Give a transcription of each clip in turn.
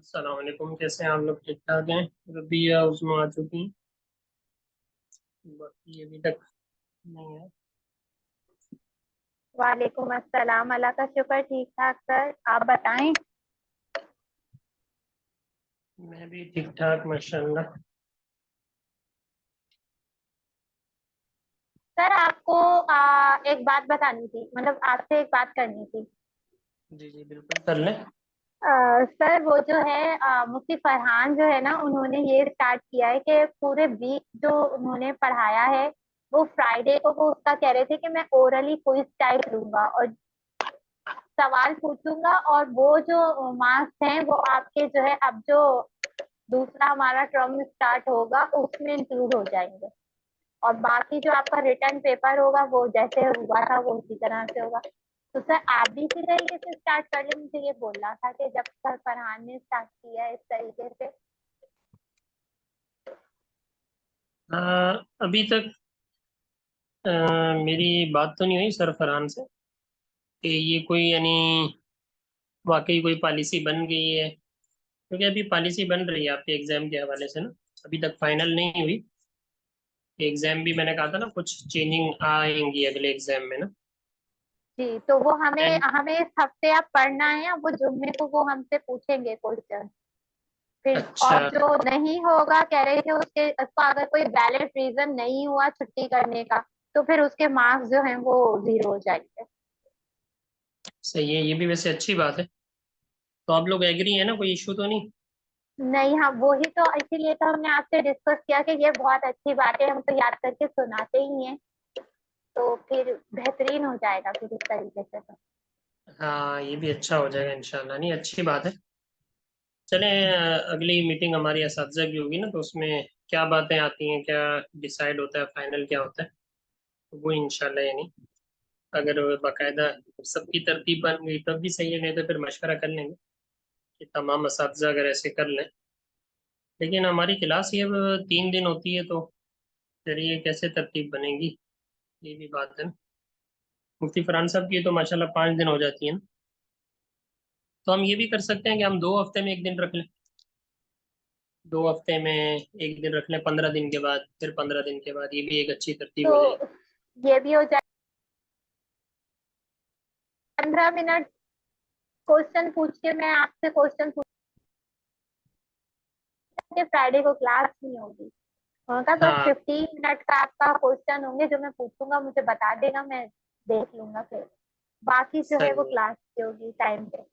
السلام علیکم، کیسے ہیں آپ لوگ؟ ٹھیک ٹھاک ہیں؟ ربیہ عظمیٰ آ چکی ہیں، باقی ابھی تک نہیں ہے۔ وعلیکم السلام، اللہ کا شکر ٹھیک ٹھاک سر، آپ بتائیں۔ میں بھی ٹھیک ٹھاک ماشاء اللہ۔ سر آپ کو ایک بات بتانی تھی، مطلب آپ سے ایک بات کرنی تھی۔ جی جی بالکل کر لیں۔ سر وہ جو ہے مفتی فرحان جو ہے نا، انہوں نے یہ اسٹارٹ کیا ہے کہ پورے ویک جو انہوں نے پڑھایا ہے وہ فرائیڈے کو وہ اس کا کہہ رہے تھے کہ میں اورلی کوئی ٹائپ لوں گا اور سوال پوچھوں گا، اور وہ جو مارکس ہیں وہ آپ کے جو ہے اب جو دوسرا ہمارا ٹرم اسٹارٹ ہوگا اس میں انکلوڈ ہو جائیں گے، اور باقی جو آپ کا ریٹرن پیپر ہوگا وہ جیسے ہوا تھا وہ اسی طرح سے ہوگا۔ تو سر آپ بھی اسی طریقے سے اسٹارٹ کر لیں، مجھے یہ بولنا تھا کہ جب سر فرحان نے اسٹارٹ کیا ہے اس طریقے سے۔ ابھی تک میری بات تو نہیں ہوئی سر فرحان سے کہ یہ کوئی یعنی واقعی کوئی پالیسی بن گئی ہے، کیونکہ ابھی پالیسی بن رہی ہے آپ کے ایگزام کے حوالے سے نا، ابھی تک فائنل نہیں ہوئی۔ ایگزام بھی میں نے کہا تھا نا کچھ چینجنگ آئیں گی اگلے ایگزام میں نا۔ جی تو وہ ہمیں اس ہفتے اب پڑھنا ہے، وہ جمعے کو وہ ہم سے پوچھیں گے کوشچن پھر، اچھا اور جو نہیں ہوگا کہہ رہے تھے اس کا اگر کوئی ویلڈ ریزن نہیں ہوا چھٹی کرنے کا تو پھر اس کے مارکس جو ہیں وہ 0 ہو جائیں گے۔ صحیح ہے، یہ بھی ویسے اچھی بات ہے۔ تو آپ لوگ ایگری ہیں نا، کوئی ایشو تو نہیں؟ نہیں، ہاں وہی تو اسی لیے تو ہم نے آپ سے ڈسکس کیا کہ یہ بہت اچھی بات ہے، ہم تو یاد کر کے سناتے ہی ہیں تو پھر بہترین ہو جائے گا پھر اس طریقے سے۔ تو ہاں یہ بھی اچھا ہو جائے گا انشاءاللہ، نہیں اچھی بات ہے۔ چلیں اگلی میٹنگ ہماری اساتذہ کی ہوگی نا، تو اس میں کیا باتیں آتی ہیں، کیا ڈیسائیڈ ہوتا ہے، فائنل کیا ہوتا ہے وہ انشاءاللہ، یعنی اگر باقاعدہ سب کی ترتیب بن گئی تب بھی صحیح ہے، نہیں تو پھر مشورہ کر لیں گے کہ تمام اساتذہ اگر ایسے کر لیں۔ لیکن ہماری کلاس یہ 3 دن ہوتی ہے تو پھر یہ کیسے ترتیب بنے گی، یہ بھی بات ہے نا۔ مفتی فرحان صاحب کی تو ماشاءاللہ 5 دن ہو جاتی ہیں نا، تو ہم یہ بھی کر سکتے ہیں کہ ہم 2 ہفتے میں 1 دن رکھ لیں، 2 ہفتے میں 1 دن رکھ لیں، 15 دن کے بعد پھر 15 دن کے بعد، یہ بھی ایک اچھی ترتیب تو ہو جائے گی۔ یہ بھی ہو جائے 15 منٹ کوشچن پوچھ کے، میں آپ سے کوشچن پوچھ کے فرائیڈے کو کلاس نہیں ہوگی ان کا، بس ہاں 15 منٹ کا آپ کا کوشچن ہوں گے جو میں پوچھوں گا، مجھے بتا دے گا، میں دیکھ لوں گا، پھر باقی جو ہے وہ صحیح ہے، کلاس کی ہوگی ٹائم پہ ہاں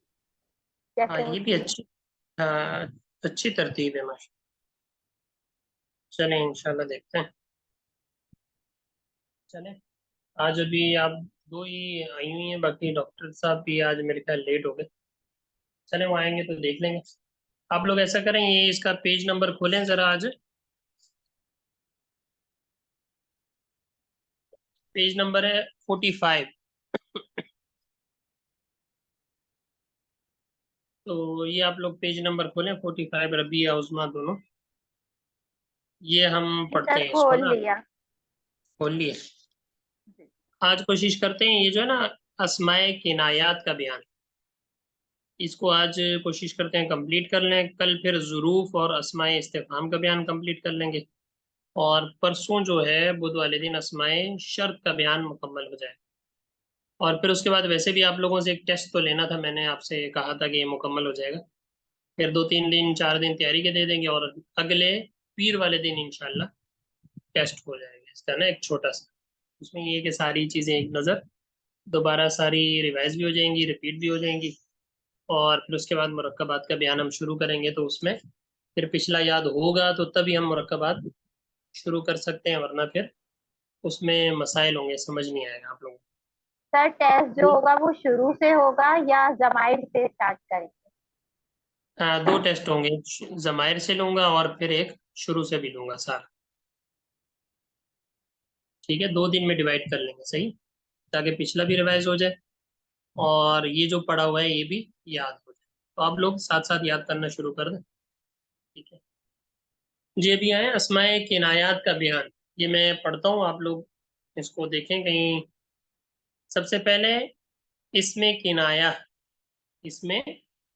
جیسے یہ بھی ہوتی ہے۔ اچھی، ہاں اچھی ترتیب ہے ماشاء۔ چلیں انشاءاللہ دیکھتے ہیں۔ چلیں آج ابھی آپ 2 ہی آئی ہوئی ہیں، باقی ڈاکٹر صاحب بھی آج میرے خیال لیٹ ہو گئے۔ چلیں وہ آئیں گے تو دیکھ لیں گے۔ آپ لوگ ایسا کریں، یہ اس کا پیج نمبر کھولیں ذرا، آج پیج نمبر ہے 45۔ تو یہ آپ لوگ پیج نمبر کھولیں 45، ربیہ عظمیٰ دونوں، یہ ہم پڑھتے سر ہیں اس کو کھول نا، لیا۔ کھول لیے۔ آج کوشش کرتے ہیں یہ جو ہے نا اسماء کنایات کا بیان، اس کو آج کوشش کرتے ہیں کمپلیٹ کر لیں، کل پھر ظروف اور اسماء استفہام کا بیان کمپلیٹ کر لیں گے، اور پرسوں جو ہے بدھ والے دن اسماء شرط کا بیان مکمل ہو جائے، اور پھر اس کے بعد ویسے بھی آپ لوگوں سے ایک ٹیسٹ تو لینا تھا، میں نے آپ سے کہا تھا کہ یہ مکمل ہو جائے گا، پھر 2 3 دن 4 دن تیاری کے دے دیں گے، اور اگلے پیر والے دن انشاءاللہ ٹیسٹ ہو جائے گا اس کا نا، ایک چھوٹا سا، اس میں یہ کہ ساری چیزیں ایک نظر دوبارہ ساری ریوائز بھی ہو جائیں گی، ریپیٹ بھی ہو جائیں گی، اور پھر اس کے بعد مرکبات کا بیان ہم شروع کریں گے، تو اس میں پھر پچھلا یاد ہوگا تو تبھی ہم مرکبات شروع کر سکتے ہیں، ورنہ پھر اس میں مسائل ہوں گے، سمجھ نہیں آئے گا آپ لوگوں سر ٹیسٹ جو کو۔ ہوگا وہ شروع سے ہوگا یا ضمائر سے اسٹارٹ کریں گے؟ 2 ٹیسٹ ہوں گے، ضمائر سے لوں گا اور پھر ایک شروع سے بھی لوں گا سارا، ٹھیک ہے، 2 دن میں ڈیوائڈ کر لیں گے، صحیح، تاکہ پچھلا بھی ریوائز ہو جائے اور یہ جو پڑا ہوا ہے یہ بھی یاد ہو جائے، تو آپ لوگ ساتھ ساتھ یاد کرنا شروع کر دیں، ٹھیک ہے جی۔ ابھی آئے اسماء کنایات کا بیان، یہ میں پڑھتا ہوں، آپ لوگ اس کو دیکھیں کہیں۔ سب سے پہلے اس میں کنایا، اس میں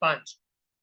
5।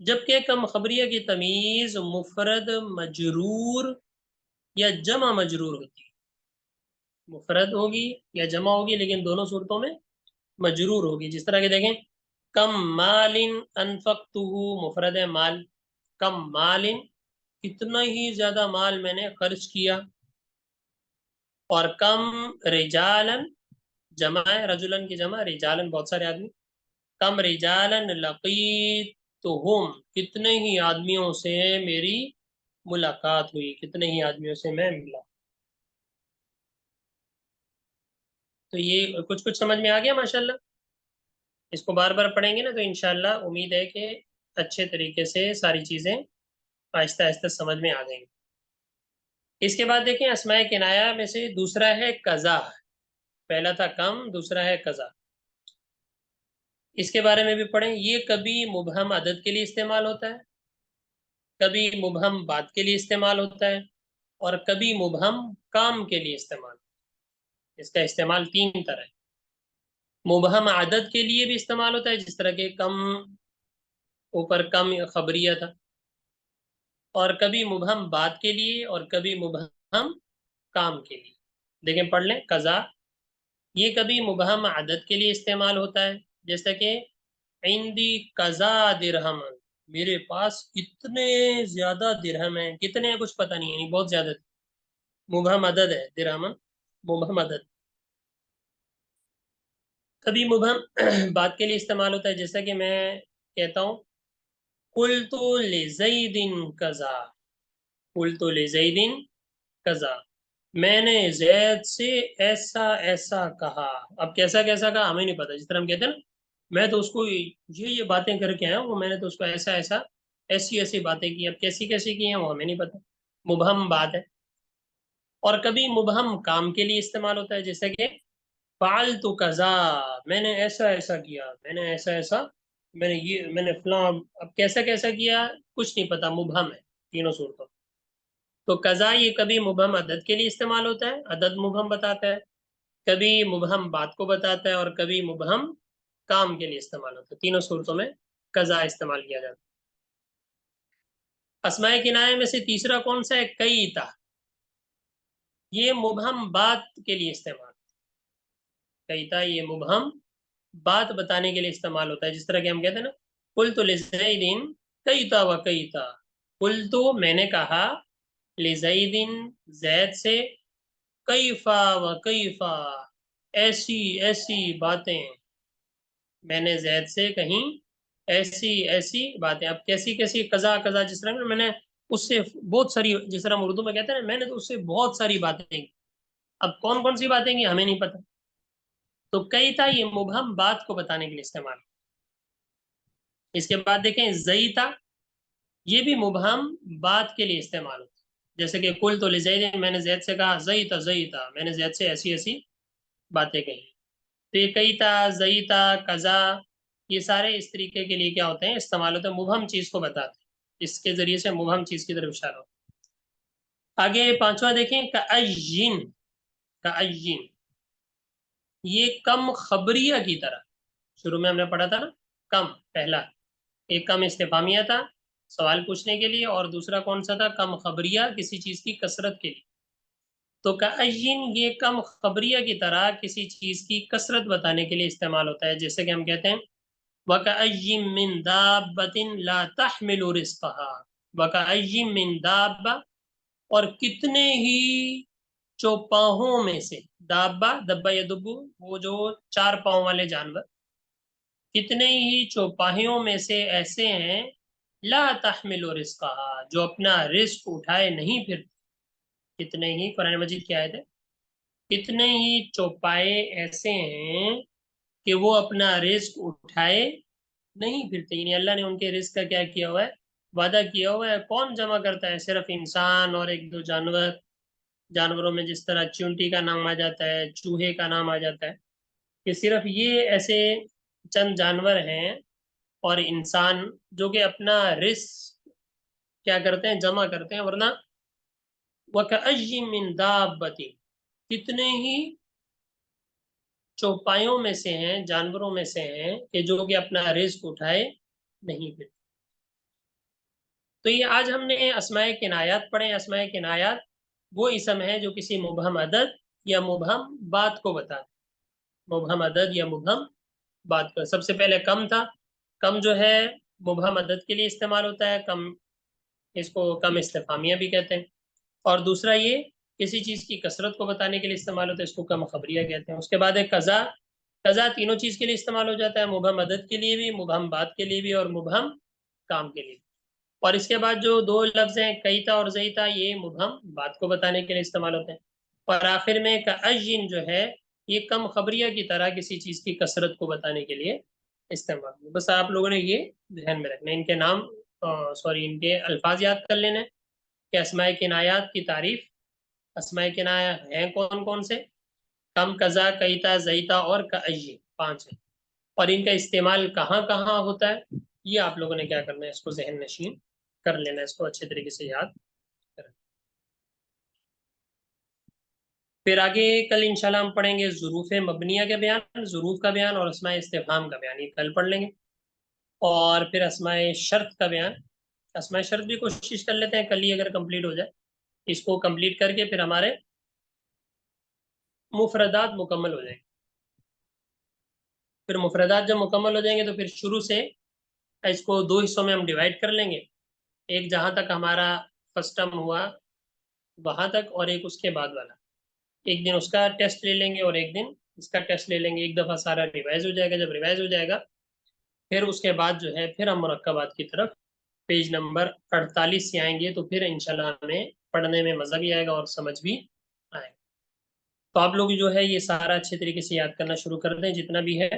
جبکہ کم خبریہ کی تمیز مفرد مجرور یا جمع مجرور ہوتی ہے، مفرد ہوگی یا جمع ہوگی لیکن دونوں صورتوں میں مجرور ہوگی. جس طرح کہ دیکھیں کم مال انفقتہ، مفرد ہے مال، کم مال کتنا ہی زیادہ مال میں نے خرچ کیا، اور کم رجالن جمع ہے، رجلن کی جمع، رجالن بہت سارے آدمی، کم رجالن لقیتہم کتنے ہی آدمیوں سے میری ملاقات ہوئی، کتنے ہی آدمیوں سے میں ملا. تو یہ کچھ کچھ سمجھ میں آ گیا ماشاءاللہ. اس کو بار بار پڑھیں گے نا تو انشاءاللہ امید ہے کہ اچھے طریقے سے ساری چیزیں آہستہ آہستہ سمجھ میں آ جائیں گی. اس کے بعد دیکھیں اسماء کنایہ میں سے دوسرا ہے قضا. پہلا تھا کم، دوسرا ہے قضا. اس کے بارے میں بھی پڑھیں. یہ کبھی مبہم عدد کے لیے استعمال ہوتا ہے، کبھی مبہم بات کے لیے استعمال ہوتا ہے، اور کبھی مبہم کام کے لیے استعمال. اس کا استعمال تین طرح ہے. مبہم عدد کے لیے بھی استعمال ہوتا ہے، جس طرح کہ کم، اوپر کم خبریہ تھا، اور کبھی مبہم بات کے لیے اور کبھی مبہم کام کے لیے. دیکھیں پڑھ لیں. قضا یہ کبھی مبہم عدد کے لیے استعمال ہوتا ہے، جیسا کہ عندی قضا درہم، میرے پاس کتنے زیادہ درہم ہیں. کتنے ہیں کچھ پتہ نہیں، یعنی بہت زیادہ. مبہم عدد ہے درہم، مبہم عدد. کبھی مبہم بات کے لیے استعمال ہوتا ہے، جیسا کہ میں کہتا ہوں قلت لزید قضا، قلت لزید قضا، میں نے زید سے ایسا ایسا کہا. اب کیسا کیسا کہا ہمیں نہیں پتا. جس طرح ہم کہتے ہیں نا میں تو اس کو یہ باتیں کر کے آیا ہوں، میں نے تو اس کو ایسا ایسا ایسی ایسی باتیں کی. اب کیسی کیسی کی ہیں وہ ہمیں نہیں پتا، مبہم بات ہے. اور کبھی مبہم کام کے لیے استعمال ہوتا ہے، جیسے کہ فعلت قضا، میں نے ایسا ایسا کیا، میں نے ایسا ایسا، میں نے فلاں. اب کیسا کیسا کیا کچھ نہیں پتا، مبہم ہے تینوں صورتوں. تو قضا یہ کبھی مبہم عدد کے لیے استعمال ہوتا ہے، عدد مبہم بتاتا ہے، کبھی مبہم بات کو بتاتا ہے، اور کبھی مبہم کام کے لیے استعمال ہوتا ہے. تینوں صورتوں میں قضا استعمال کیا جاتا ہے. اسماء کنایہ میں سے تیسرا کون سا ہے؟ کئیتا. یہ مبہم بات کے لیے استعمال، کئیتا یہ مبہم بات بتانے کے لیے استعمال ہوتا ہے. جس طرح کہ ہم کہتے ہیں نا قلت لزید کئیتا و کئیتا، قلت میں نے کہا، لزید زید سے، کیفا و کیفا ایسی ایسی باتیں، میں نے زید سے کہیں ایسی ایسی باتیں. اب کیسی کیسی، قضا قضا. جس طرح میں نے اس سے بہت ساری، جس طرح ہم اردو میں کہتے ہیں نا میں نے تو اس سے بہت ساری باتیں کی. اب کون کون سی باتیں کی ہمیں نہیں پتا. تو کئی تھا یہ مبہم بات کو بتانے کے لیے استعمال. اس کے بعد دیکھیں زیتا، یہ بھی مبہم بات کے لیے استعمال ہوتا ہے. جیسے کہ قلت لزید، میں نے زید سے کہا، زیتا زیتا، میں نے زید سے ایسی ایسی باتیں کہی. تو یہ کئیتا، زیتا، قضا، یہ سارے اس طریقے کے لیے کیا ہوتے ہیں استعمال ہوتے ہیں، مبہم چیز کو بتاتے ہیں. اس کے ذریعے سے مبہم چیز کی طرف اشارہ ہوتا ہے. آگے پانچواں دیکھیں کأین، کأین یہ کم خبریہ کی طرح. شروع میں ہم نے پڑھا تھا نا کم، پہلا ایک کم استفہامیہ تھا سوال پوچھنے کے لیے، اور دوسرا کون سا تھا؟ کم خبریہ کسی چیز کی کثرت کے لیے. تو کأین یہ کم خبریہ کی طرح کسی چیز کی کثرت بتانے کے لیے استعمال ہوتا ہے. جیسے کہ ہم کہتے ہیں وَكَأَيٍّ مِّن دَابَّةٍ لَا تَحْمِلُ رِزْقَهَا، وَكَأَيٍّ مِّن دَابَّةٍ اور کتنے ہی چوپاہوں میں سے، دابہ دبہ یا دبو وہ جو چار پاؤں والے جانور، کتنے ہی چوپاہیوں میں سے ایسے ہیں لا تحمل رزقها جو اپنا رزق اٹھائے نہیں پھرتے. کتنے ہی، قرآن مجید کی آیت ہے، کتنے ہی چوپائے ایسے ہیں کہ وہ اپنا رزق اٹھائے نہیں پھرتے. یعنی اللہ نے ان کے رزق کا کیا کیا ہوا ہے؟ وعدہ کیا ہوا ہے. کون جمع کرتا ہے؟ صرف انسان اور ایک دو جانور. جانوروں میں جس طرح چونٹی کا نام آ جاتا ہے، چوہے کا نام آ جاتا ہے، کہ صرف یہ ایسے چند جانور ہیں اور انسان جو کہ اپنا رزق کیا کرتے ہیں؟ جمع کرتے ہیں. ورنہ وَكَأَيٍّ مِّن دَابَّةٍ کتنے ہی چوپایوں میں سے ہیں، جانوروں میں سے ہیں کہ جو کہ اپنا رزق اٹھائے نہیں پھرتے. تو یہ آج ہم نے اسماء کنایات پڑھے. اسماء کنایات وہ اسم ہے جو کسی مبہم عدد یا مبہم بات کو بتا. مبہم عدد یا مبہم بات کا سب سے پہلے کم تھا. کم جو ہے مبہم عدد کے لیے استعمال ہوتا ہے. کم اس کو کم استفہامیہ بھی کہتے ہیں. اور دوسرا یہ کسی چیز کی کثرت کو بتانے کے لیے استعمال ہوتا ہے, اس کو کم خبریہ کہتے ہیں. اس کے بعد ہے قضا. قضا تینوں چیز کے لیے استعمال ہو جاتا ہے, مبہم عدد کے لیے بھی, مبہم بات کے لیے بھی, اور مبہم کام کے لیے بھی. اور اس کے بعد جو دو لفظ ہیں کیتا اور زیتا, یہ مبہم بات کو بتانے کے لیے استعمال ہوتے ہیں. اور آخر میں کأجن جو ہے یہ کم خبریہ کی طرح کسی چیز کی کثرت کو بتانے کے لیے استعمال. بس آپ لوگوں نے یہ ذہن میں رکھنا ہے. ان کے نام ان کے الفاظ یاد کر لینا کہ اسماء کنایات کی تعریف. اسماء کنایہ ہیں کون کون سے؟ کم, قضا, کیتا, زیتا اور کأجن, 5 ہیں. اور ان کا استعمال کہاں کہاں ہوتا ہے یہ آپ لوگوں نے کیا کرنا ہے, اس کو ذہن نشین کر لینا ہے, اس کو اچھے طریقے سے یاد کریں. پھر آگے کل انشاءاللہ ہم پڑھیں گے ظروف مبنیہ کا بیان, ظروف کا بیان, اور اسماء استفہام کا بیان. یہ کل پڑھ لیں گے. اور پھر اسماء شرط کا بیان. اسماء شرط بھی کوشش کر لیتے ہیں کل ہی اگر کمپلیٹ ہو جائے. اس کو کمپلیٹ کر کے پھر ہمارے مفردات مکمل ہو جائیں گے. پھر مفردات جب مکمل ہو جائیں گے تو پھر شروع سے اس کو 2 حصوں میں ہم ڈیوائڈ کر لیں گے. ایک جہاں تک ہمارا فرسٹ ٹرم ہوا وہاں تک, اور ایک اس کے بعد والا. ایک دن اس کا ٹیسٹ لے لیں گے اور ایک دن اس کا ٹیسٹ لے لیں گے. ایک دفعہ سارا ریوائز ہو جائے گا. جب ریوائز ہو جائے گا پھر اس کے بعد جو ہے پھر ہم مرکبات کی طرف پیج نمبر 48 سے آئیں گے. تو پھر انشاءاللہ ہمیں پڑھنے میں مزہ بھی آئے گا اور سمجھ بھی آئے گا. تو آپ لوگ جو ہے یہ سارا اچھے طریقے سے یاد کرنا شروع کر دیں جتنا بھی ہے.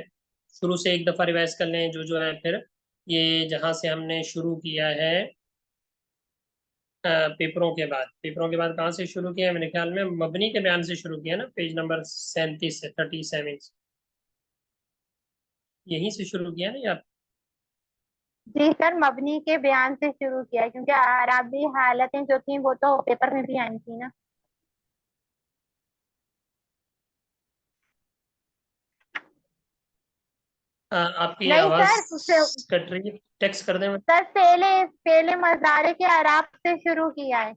شروع سے ایک دفعہ ریوائز کر لیں جو ہے. پھر یہ جہاں سے ہم نے شروع کیا ہے پیپروں کے بعد کہاں سے شروع کیا ہے؟ میرے خیال میں مبنی کے بیان سے شروع کیا نا, پیج نمبر 37 سے 37 یہیں سے شروع کیا نا آپ. جی سر, مبنی کے بیان سے شروع کیا ہے کیونکہ اعرابی حالتیں جو تھیں وہ تو پیپر میں بھی آئی تھی نا. آپ کی نہیں آواز سر, کٹ رہی ہے, ٹیکسٹ کر دیں. سر پہلے مزارے کے اعراب سے شروع کیا ہے.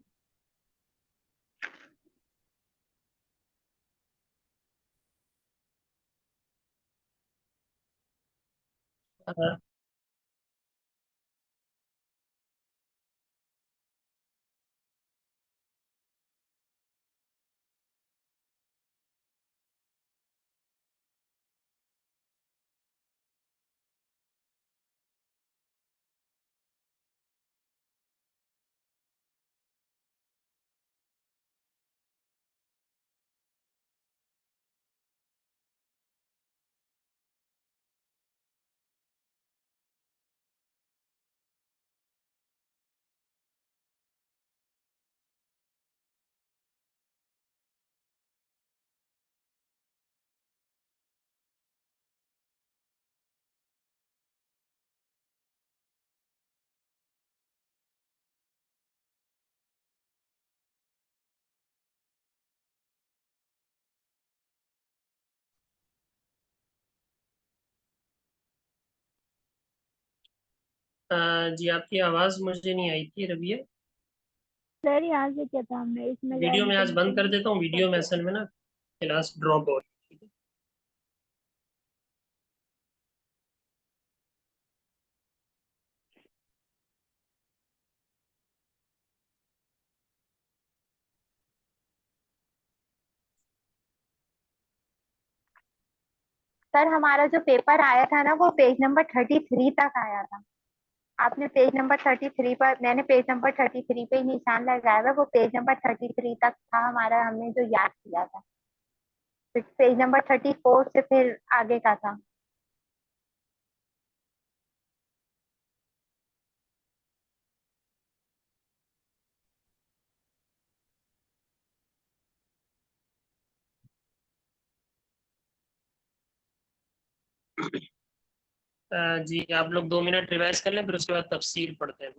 جی آپ کی آواز مجھے نہیں آئی تھی ربیہ. سر یہاں سے کیا تھا, ہم نے اس میں ویڈیو میں آج بند کر دیتا ہوں. ویڈیو میں اصل میں نا کلاس ڈراپ ہو رہی ہے. سر ہمارا جو پیپر آیا تھا نا وہ پیج نمبر 33 تک آیا تھا. آپ نے پیج نمبر 33 پر, میں نے پیج نمبر 33 پہ ہی نشان لگایا ہوا, وہ پیج نمبر 33 تک تھا ہمارا, ہم نے جو یاد کیا تھا. پیج نمبر 34 سے پھر آگے کا تھا. جی آپ لوگ 2 منٹ ریوائز کر لیں پھر اس کے بعد تفصیل پڑھتے ہیں.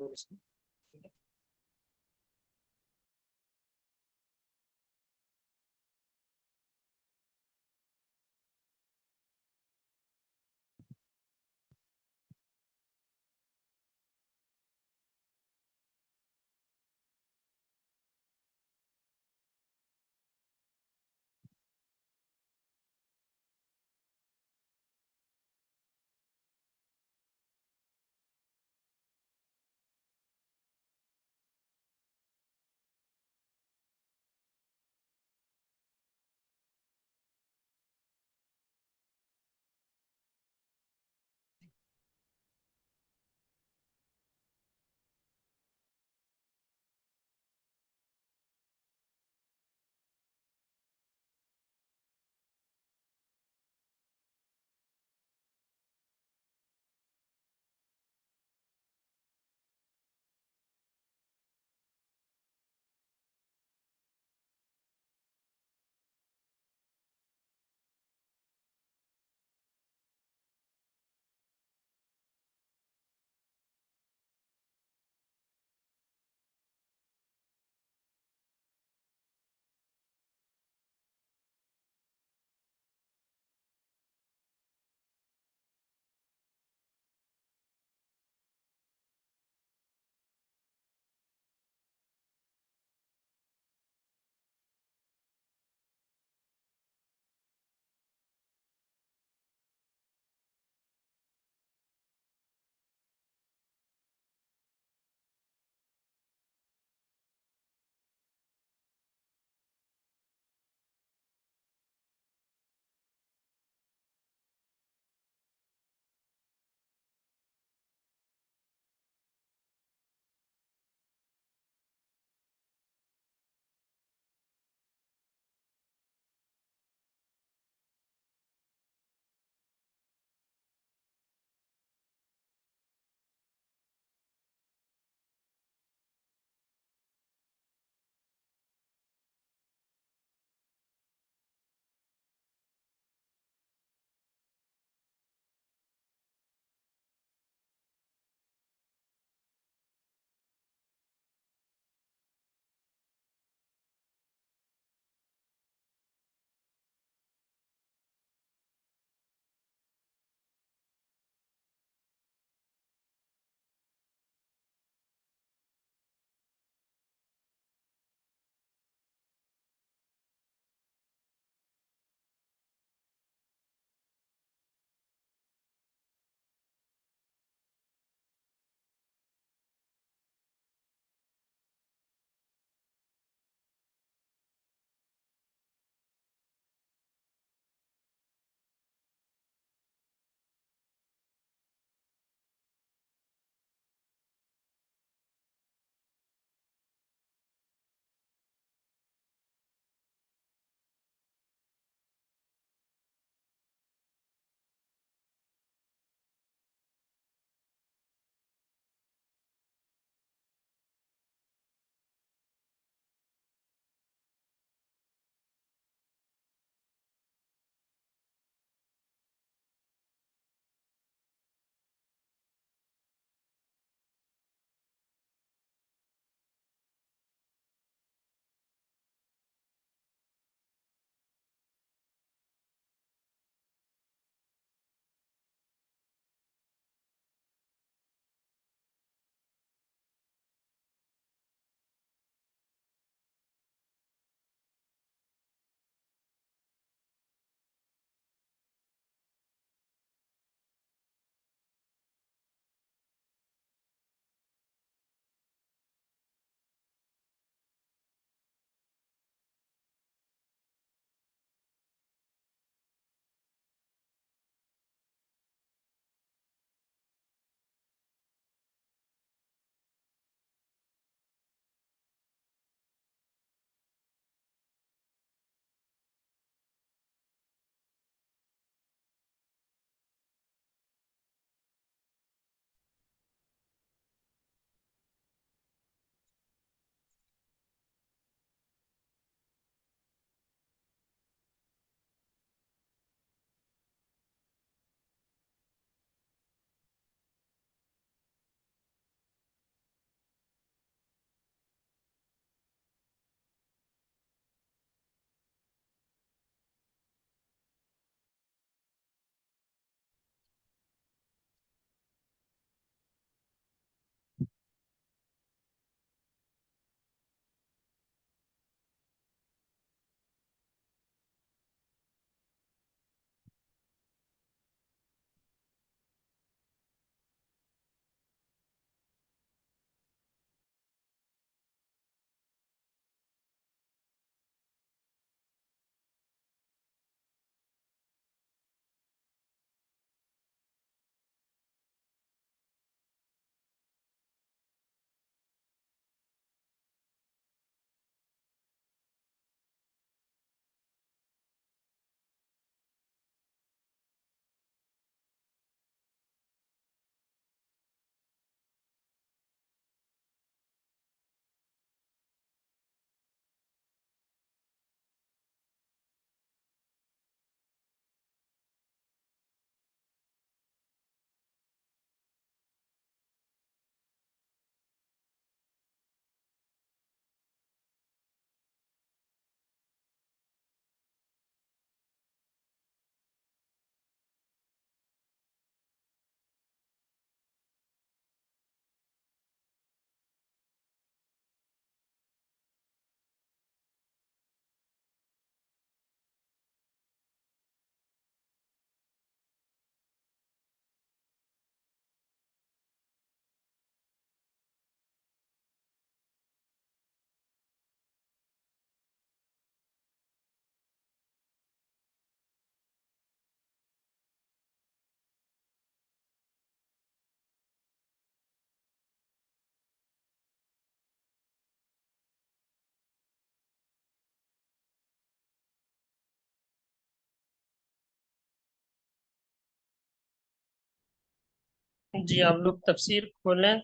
جی آپ لوگ تفسیر کھولیں،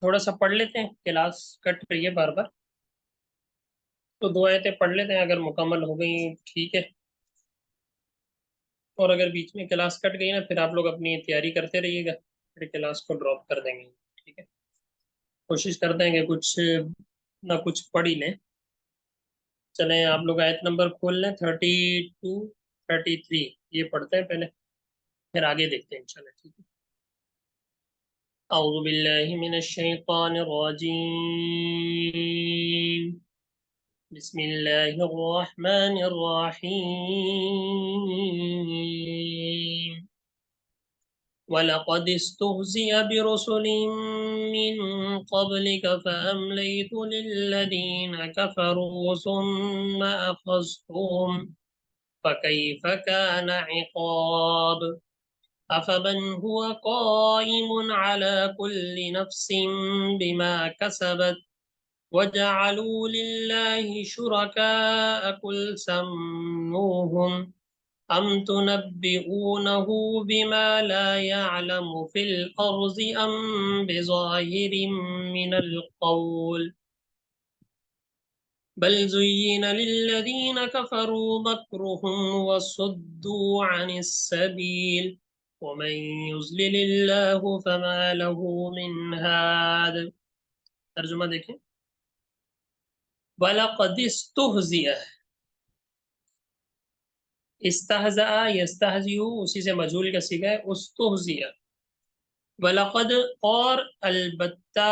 تھوڑا سا پڑھ لیتے ہیں، کلاس کٹ رہی ہے بار بار، تو 2 آیتیں پڑھ لیتے ہیں، اگر مکمل ہو گئی ٹھیک ہے، اور اگر بیچ میں کلاس کٹ گئی نا پھر آپ لوگ اپنی تیاری کرتے رہیے گا، پھر کلاس کو ڈراپ کر دیں گے، ٹھیک ہے؟ کوشش کرتے ہیں کہ کچھ نہ کچھ پڑھ ہی لیں۔ چلیں آپ لوگ آیت نمبر کھول لیں، 32 33 یہ پڑھتے ہیں پہلے، پھر آگے دیکھتے ہیں انشاءاللہ، ٹھیک ہے؟ اعوذ باللہ من الشیطان الرجیم، بسم اللہ الرحمن الرحیم، وَلَقَدِ اسْتُهْزِئَ بِرُسُلٍ مِّن قَبْلِكَ فَأَمْلَيْتُ لِلَّذِينَ كَفَرُوا ثُمَّ أَخَذْتُهُمْ فَكَيْفَ كَانَ عِقَابِ أَفَمَنْ هُوَ قَائِمٌ عَلَى كُلِّ نَفْسٍ بِمَا كَسَبَتْ وَجَعَلُوا لِلَّهِ شُرَكَاءَ قُلْ سَمُّوهُمْ أَمْ تُنَبِّئُونَهُ بِمَا لَا يَعْلَمُ فِي الْأَرْضِ أَمْ بِظَاهِرٍ مِّنَ الْقَوْلِ بَلْ زُيِّنَ لِلَّذِينَ كَفَرُوا مَكْرُهُمْ وَصُدُّوا عَنِ السَّبِيلِ وَمَن يُضْلِلِ اللَّهُ فَمَا لَهُ مِنْ هَادٍ۔ ترجمہ دیکھیں، وَلَقَدِ اسْتُهْزِئَ، استہزأ یستہزئ اسی سے مجہول کا صیغہ ہے، استہزئ، وَلَقَدْ اور البتہ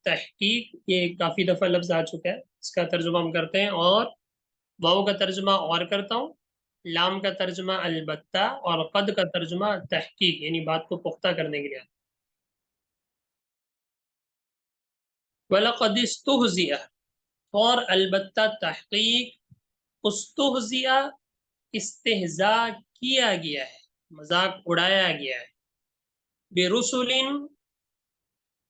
تحقیق، یہ کافی دفعہ لفظ آ چکا ہے، اس کا ترجمہ ہم کرتے ہیں، اور واو کا ترجمہ اور کرتا ہوں، لام کا ترجمہ البتہ، اور قد کا ترجمہ تحقیق، یعنی بات کو پختہ کرنے کے لیے۔ وَلَقَدِ اسْتُهْزِئَ اور البتہ تحقیق، استہزئ استہزاء کیا گیا ہے، مذاق اڑایا گیا ہے، برسول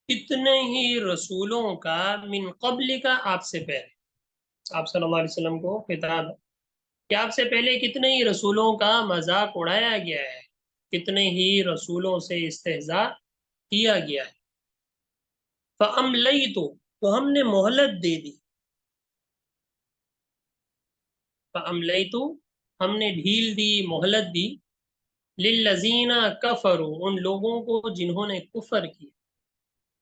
کتنے ہی رسولوں کا، من قبل کا آپ سے پہلے، آپ صلی اللہ علیہ وسلم کو خطاب کہ آپ سے پہلے کتنے ہی رسولوں کا مذاق اڑایا گیا ہے، کتنے ہی رسولوں سے استہزاء کیا گیا ہے۔ فَأَمْلَيْتُ تو ہم نے مہلت دے دی، فَأَمْلَيْتُ ہم نے ڈھیل دی، مہلت دی، لِلَّذِينَ كَفَرُوا ان لوگوں کو جنہوں نے کفر کیا،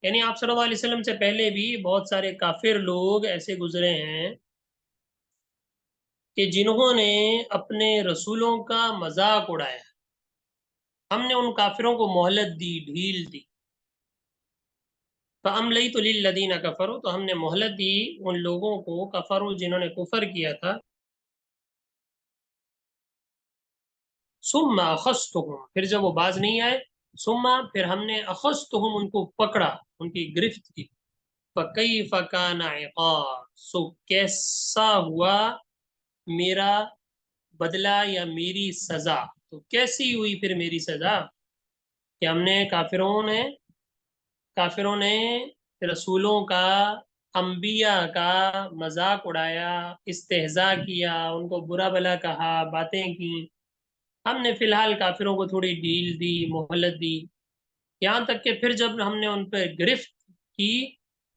یعنی آپ صلی اللہ علیہ وسلم سے پہلے بھی بہت سارے کافر لوگ ایسے گزرے ہیں کہ جنہوں نے اپنے رسولوں کا مذاق اڑایا، ہم نے ان کافروں کو مہلت دی، ڈھیل دی۔ فَأَمْلَيْتُ لِلَّذِينَ كَفَرُوا تو ہم نے مہلت دی ان لوگوں کو، کفروا جنہوں نے کفر کیا تھا، ثُمَّ أَخَذْتُهُمْ پھر جب وہ باز نہیں آئے، ثُمَّ پھر ہم نے أَخَذْتُهُمْ ان کو پکڑا، ان کی گرفت کی، فَكَيْفَ كَانَ عِقَابِ سو کیسا ہوا میرا بدلہ یا میری سزا، تو کیسی ہوئی پھر میری سزا کہ ہم نے کافروں نے رسولوں کا، انبیاء کا مذاق اڑایا، استہزاء کیا، ان کو برا بھلا کہا، باتیں کی، ہم نے فی الحال کافروں کو تھوڑی ڈھیل دی، مہلت دی، یہاں تک کہ پھر جب ہم نے ان پہ گرفت کی،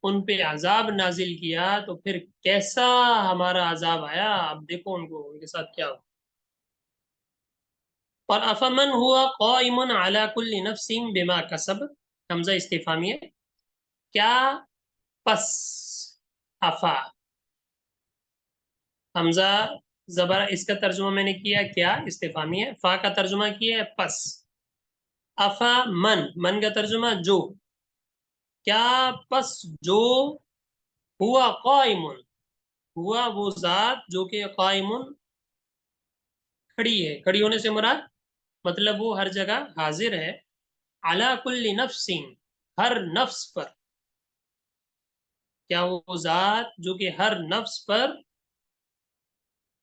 ان پہ عذاب نازل کیا، تو پھر کیسا ہمارا عذاب آیا، اب دیکھو ان کے ساتھ کیا ہو۔ اور افمن ہوا قائم علی کل نفس بما کسب، حمزہ استفہامیہ، کیا پس، افا حمزہ زبر، اس کا ترجمہ میں نے کیا کیا استفہامیہ، فا کا ترجمہ کیا ہے پس، افا من کا ترجمہ جو، کیا پس جو، ہوا قائم ہوا وہ ذات جو کہ قائم کھڑی ہے، کھڑی ہونے سے مراد مطلب وہ ہر جگہ حاضر ہے، علی کل نفس ہر نفس پر، کیا وہ ذات جو کہ ہر نفس پر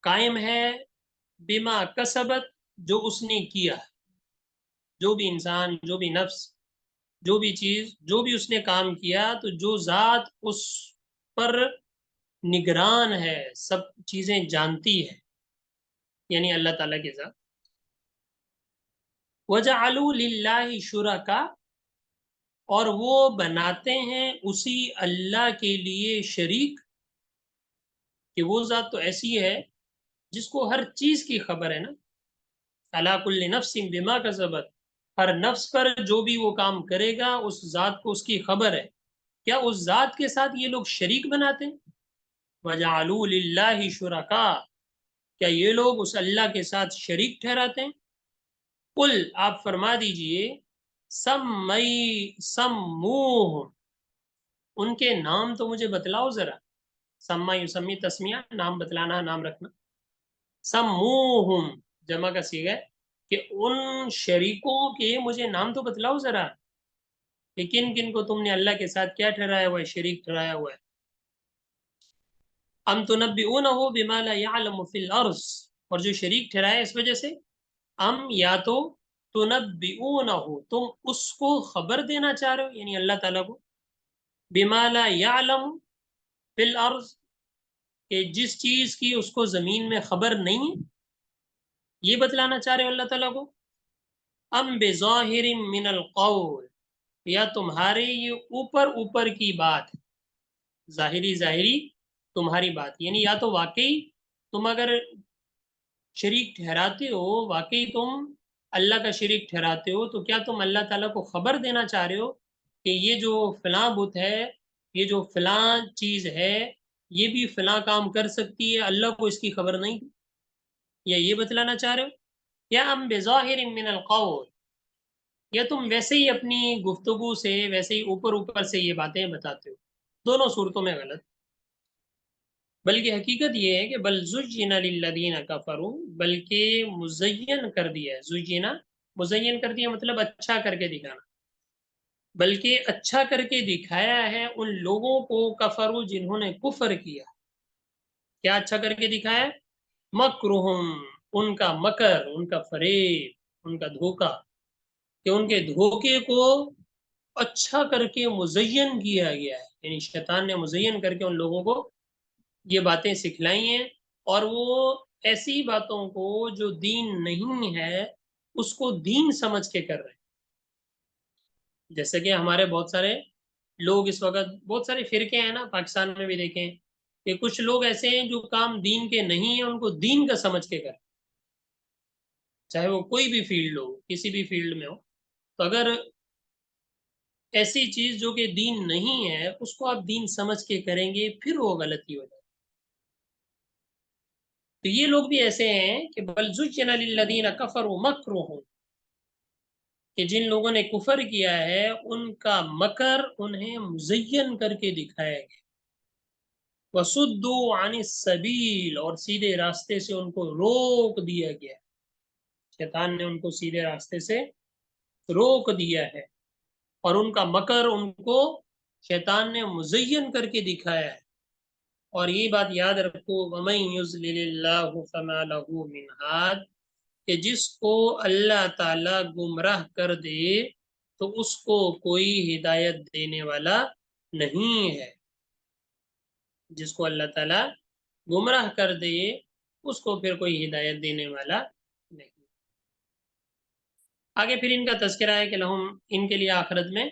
قائم ہے، بما کسبت جو اس نے کیا، جو بھی انسان، جو بھی نفس، جو بھی چیز، جو بھی اس نے کام کیا، تو جو ذات اس پر نگران ہے، سب چیزیں جانتی ہے، یعنی اللہ تعالیٰ کی ذات، وَجَعَلُوا لِلَّهِ شُرَكَا، اور وہ بناتے ہیں اسی اللہ کے لیے شریک، کہ وہ ذات تو ایسی ہے جس کو ہر چیز کی خبر ہے نا، عَلَى كُلِّ نَفْسٍ بِمَا كَسَبَتْ، ہر نفس پر جو بھی وہ کام کرے گا اس ذات کو اس کی خبر ہے. کیا اس ذات کے ساتھ یہ لوگ شریک بناتے ہیں؟ وَجَعَلُوا لِلَّهِ شُرَكَا، کیا یہ لوگ اس اللہ کے ساتھ شریک ٹھہراتے ہیں؟ قل، آپ فرما دیجئے، سموہم، ان کے نام تو مجھے بتلاؤ ذرا. سما یسمی تسمیہ، نام بتلانا، نام رکھنا. سموہم جمع کا صیغہ ہے کہ ان شریکوں کے مجھے نام تو بتلاؤ ذرا، کہ کن کن کو تم نے اللہ کے ساتھ کیا ٹھہرایا ہوا ہے، شریک ٹھہرایا ہوا ہے. ام تنبئونہ بما لا يعلم فی الارض، اور جو شریک ٹھہرایا اس وجہ سے، ام یا تو تنبئونہ، تم اس کو خبر دینا چاہ رہے ہو، یعنی اللہ تعالیٰ کو، بما لا يعلم فی الارض، کہ جس چیز کی اس کو زمین میں خبر نہیں ہے، یہ بتلانا چاہ رہے ہو اللہ تعالیٰ کو. ام بظاہر من القول، یا تمہارے یہ اوپر اوپر کی بات ہے، ظاہری تمہاری بات، یعنی یا تو واقعی تم اگر شریک ٹھہراتے ہو، واقعی تم اللہ کا شریک ٹھہراتے ہو، تو کیا تم اللہ تعالیٰ کو خبر دینا چاہ رہے ہو کہ یہ جو فلاں بت ہے، یہ جو فلاں چیز ہے، یہ بھی فلاں کام کر سکتی ہے، اللہ کو اس کی خبر نہیں، یا یہ بتلانا چاہ رہے ہو؟ یا ام بظاہر من القول، یا تم ویسے ہی اپنی گفتگو سے ویسے ہی اوپر اوپر سے یہ باتیں بتاتے ہو. دونوں صورتوں میں غلط. بلکہ حقیقت یہ ہے کہ بل زجن للذین کفروا، بلکہ مزین کر دیا ہے. زجنا مزین کر دیا مطلب اچھا کر کے دکھانا، بلکہ اچھا کر کے دکھایا ہے ان لوگوں کو، کفروا جنہوں نے کفر کیا. کیا اچھا کر کے دکھایا؟ مکرہم، ان کا مکر، ان کا فریب، ان کا دھوکہ، کہ ان کے دھوکے کو اچھا کر کے مزین کیا گیا ہے، یعنی شیطان نے مزین کر کے ان لوگوں کو یہ باتیں سکھلائی ہیں، اور وہ ایسی باتوں کو جو دین نہیں ہے اس کو دین سمجھ کے کر رہے ہیں. جیسے کہ ہمارے بہت سارے لوگ اس وقت، بہت سارے فرقے ہیں نا پاکستان میں بھی، دیکھیں کہ کچھ لوگ ایسے ہیں جو کام دین کے نہیں ہیں ان کو دین کا سمجھ کے کریں، چاہے وہ کوئی بھی فیلڈ ہو، کسی بھی فیلڈ میں ہو. تو اگر ایسی چیز جو کہ دین نہیں ہے اس کو آپ دین سمجھ کے کریں گے، پھر وہ غلطی ہو جائے. تو یہ لوگ بھی ایسے ہیں کہ بل زجن للذین کفروا مکرہم، کہ جن لوگوں نے کفر کیا ہے ان کا مکر انہیں مزین کر کے دکھایا گیا. وصدوا عن السبیل، اور سیدھے راستے سے ان کو روک دیا گیا. شیطان نے ان کو سیدھے راستے سے روک دیا ہے، اور ان کا مکر ان کو شیطان نے مزین کر کے دکھایا ہے. اور یہ بات یاد رکھو، وَمَن يُضْلِلِ اللَّهُ فَمَا لَهُ مِنْ هَادٍ، کہ جس کو اللہ تعالیٰ گمراہ کر دے تو اس کو کوئی ہدایت دینے والا نہیں ہے. جس کو اللہ تعالیٰ گمراہ کر دے اس کو پھر کوئی ہدایت دینے والا نہیں. آگے پھر ان کا تذکرہ ہے کہ لہم، ان کے لیے آخرت میں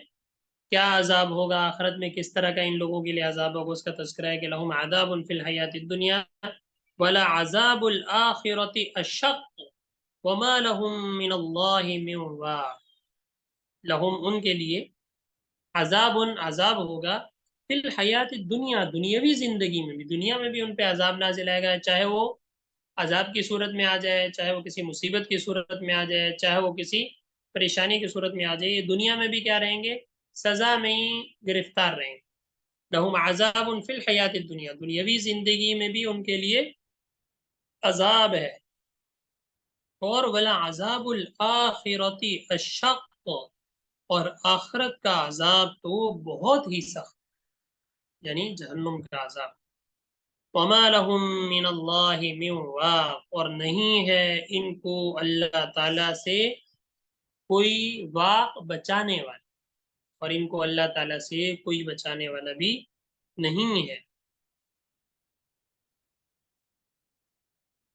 کیا عذاب ہوگا، آخرت میں کس طرح کا ان لوگوں کے لیے عذاب ہوگا، اس کا تذکرہ ہے کہ لہم عذاب فی الحیات الدنیا ولا عذاب الآخرۃ اشق وما لہم من اللہ من واق. لہم، ان کے لیے، عذاب، عذاب ہوگا، فی الحیات الدنیا، دنیاوی زندگی میں بھی، دنیا میں بھی ان پہ عذاب نازل آئے گا، چاہے وہ عذاب کی صورت میں آ جائے، چاہے وہ کسی مصیبت کی صورت میں آ جائے، چاہے وہ کسی پریشانی کی صورت میں آ جائے. یہ دنیا میں بھی کیا رہیں گے؟ سزا میں ہی گرفتار رہیں گے. لہم عذاب فی الحیات الدنیا، دنیاوی زندگی میں بھی ان کے لیے عذاب ہے. اور ولا عذاب الآخرۃ اشق، اور آخرت کا عذاب تو بہت ہی سخت، یعنی جہنم کا عذاب. وما لهم من اللہ من واق، اور نہیں ہے ان کو اللہ تعالیٰ سے کوئی واق، بچانے والا، اور ان کو اللہ تعالیٰ سے کوئی بچانے والا بھی نہیں ہے.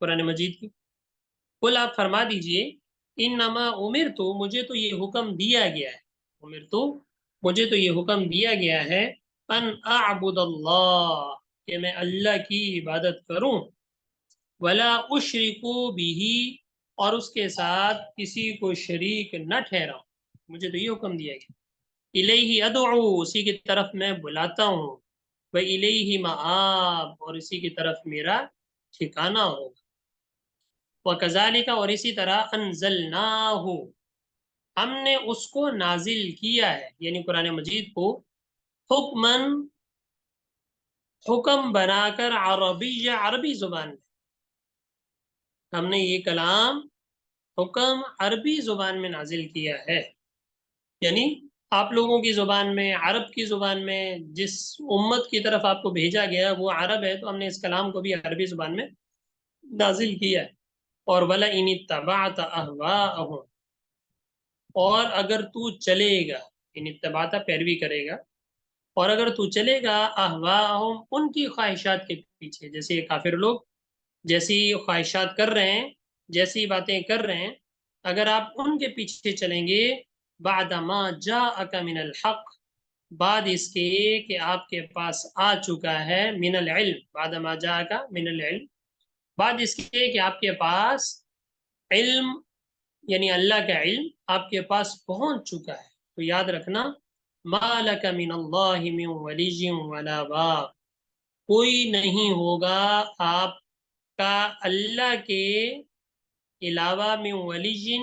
قرآن مجید کی. قل آپ فرما دیجئے انما امرت مجھے تو یہ حکم دیا گیا ہے، امرت مجھے تو یہ حکم دیا گیا ہے ان اعبد اللہ کہ میں اللہ کی عبادت کروں، ولا اشرک به اور اس کے ساتھ کسی کو شریک نہ ٹھہراؤں. مجھے تو یہ حکم دیا گیا. الیہ ادعو اسی کی طرف میں بلاتا ہوں، و الیہ مآب اور اسی کی طرف میرا ٹھکانہ ہوگا. وَكَذَلِكَ اور اسی طرح انزلناہ ہم نے اس کو نازل کیا ہے، یعنی قرآن مجید کو حکمن حکم بنا کر عربی زبان میں. ہم نے یہ کلام حکم عربی زبان میں نازل کیا ہے، یعنی آپ لوگوں کی زبان میں، عرب کی زبان میں. جس امت کی طرف آپ کو بھیجا گیا وہ عرب ہے، تو ہم نے اس کلام کو بھی عربی زبان میں نازل کیا ہے. اور وَلَئِنِ اتَّبَعْتَ أَهْوَاءَهُمْ اور اگر تو چلے گا، ان اتباتا پیروی کرے گا، اور اگر تو چلے گا احواہم ان کی خواہشات کے پیچھے، جیسے یہ کافر لوگ جیسی خواہشات کر رہے ہیں، جیسی باتیں کر رہے ہیں، اگر آپ ان کے پیچھے چلیں گے بعد ما جاءک من الحق بعد اس کے کہ آپ کے پاس آ چکا ہے من العلم، بعد ما جاءک من العلم بعد اس کے کہ آپ کے پاس علم یعنی اللہ کا علم آپ کے پاس پہنچ چکا ہے، تو یاد رکھنا ما لک من اللہ من ولی ولا واق کوئی نہیں ہوگا آپ کا اللہ کے علاوہ من ولی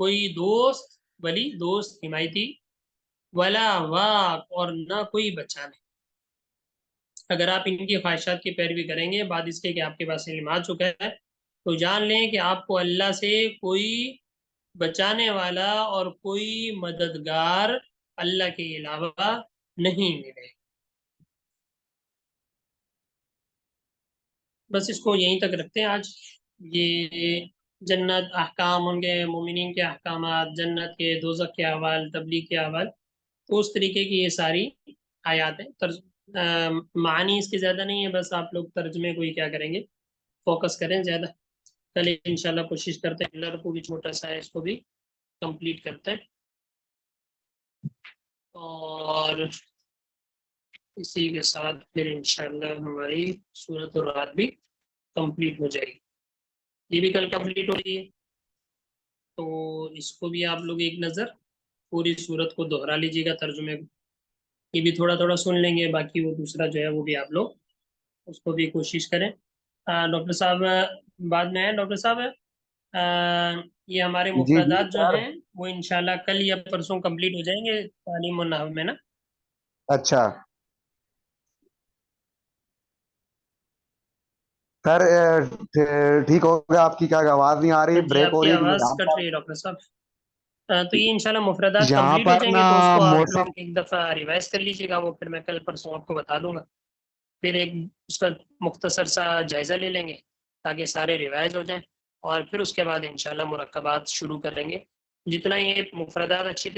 کوئی دوست، ولی دوست حمایتی، ولا واق اور نہ کوئی بچانے. اگر آپ ان کی خواہشات کی پیروی کریں گے بعد اس کے کہ آپ کے پاس علم آ چکا ہے، تو جان لیں کہ آپ کو اللہ سے کوئی بچانے والا اور کوئی مددگار اللہ کے علاوہ نہیں ملے. بس اس کو یہیں تک رکھتے ہیں آج. یہ جنت احکام ان کے مومنین کے احکامات، جنت کے، دوزخ کے احوال، تبلیغ کے احوال، تو اس طریقے کی یہ ساری آیات ہیں. معنی اس کے زیادہ نہیں ہے، بس آپ لوگ ترجمے کو ہی کیا کریں گے، فوکس کریں زیادہ. کل انشاءاللہ کوشش کرتے ہیں اللہ کو بھی چھوٹا سا ہے اس کو بھی کمپلیٹ کرتے ہیں، اور اسی کے ساتھ پھر انشاءاللہ ہماری سورۃ الرعد بھی کمپلیٹ ہو جائے گی. یہ بھی کل کمپلیٹ ہو رہی ہے، تو اس کو بھی آپ لوگ ایک نظر پوری سورت کو دوہرا لیجیے گا، ترجمے کو یہ بھی تھوڑا تھوڑا سن لیں گے، باقی وہ دوسرا جو ہے وہ بھی آپ لوگ اس کو بھی کوشش کریں. ڈاکٹر صاحب بعد میں ہیں. ڈاکٹر صاحب یہ ہمارے جی جی مفردات جو سر. ہیں وہ انشاءاللہ کل یا پرسوں کمپلیٹ ہو جائیں گے تعلیم و نحو میں نا. اچھا سر ٹھیک ہو گیا. آپ کی کیا آواز نہیں آ رہی، جی بریک آپ ہو کی رہی آواز ہے. کٹ رہی ہے ڈاکٹر صاحب. تو یہ انشاءاللہ مفردات یہاں کمپلیٹ ہو پر جائیں گے نا تو اس کو آپ موسم لوگ ایک دفعہ ریوائز کر لیجیے گا، وہ پھر میں کل پرسوں آپ کو بتا دوں گا. پھر ایک اس کا مختصر سا جائزہ لے لیں گے تاکہ سارے ریوائز ہو جائیں، اور پھر اس کے بعد انشاءاللہ مرکبات شروع کر لیں گے. جتنا یہ مفردات اچھی